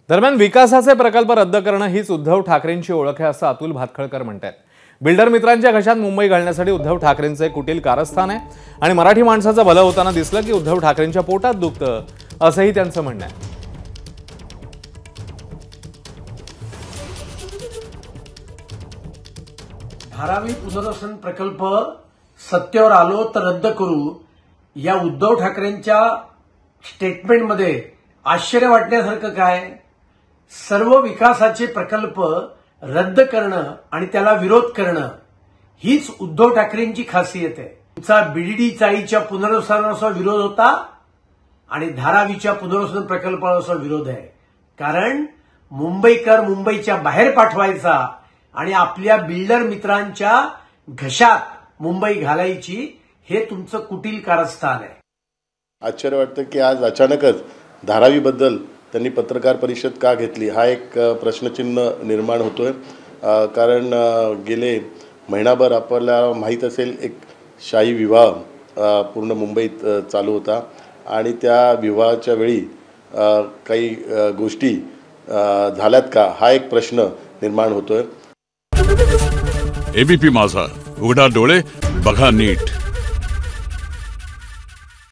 दरम्यान विकासाचे प्रकल्प रद्द करणं हीच उद्धव ठाकरेंची ओळख आहे असं अतुल भातखळकर म्हणतात। बिल्डर मित्रांच्या घशात मुंबई घालण्यासाठी उद्धव ठाकरेंचे कुटील कारस्थान आहे आणि मराठी माणसाचं भलं होताना दिसलं की उद्धव ठाकरेंच्या पोटात दुखतं असंही त्यांचं म्हणणं आहे। धारावी पुनर्वसन प्रकल्प सत्तेवर आलो तर रद्द करू या उद्धव ठाकरेंच्या स्टेटमेंटमध्ये आश्चर्य वाटण्यासारखं काय? सर्व विकासाचे प्रकल्प रद्द करणं आणि त्याला विरोध करणं हीच उद्धव ठाकरेंची खासियत आहे। तुमचा बीडीडी चाळीच्या पुनर्वसनाचा विरोध होता आणि धारावीच्या पुनर्वसन प्रकल्पाचा विरोध आहे, कारण मुंबईकर मुंबईच्या बाहेर पाठवायचा आणि आपल्या बिल्डर मित्रांच्या घशात मुंबई घालायची हे तुमचं कुटील कारस्थान आहे। आश्चर्य वाटतं की आज अचानकच धारावीबद्दल त्यांनी पत्रकार परिषद का घेतली हा एक प्रश्नचिन्ह निर्माण होतोय। कारण गेले महिनाभर आपल्याला माहीत असेल एक शाही विवाह पूर्ण मुंबईत चालू होता आणि त्या विवाहाच्या वेळी काही गोष्टी झाल्यात का हा एक प्रश्न निर्माण होतोय। एबीपी माझा, उघडा डोळे बघा नीट।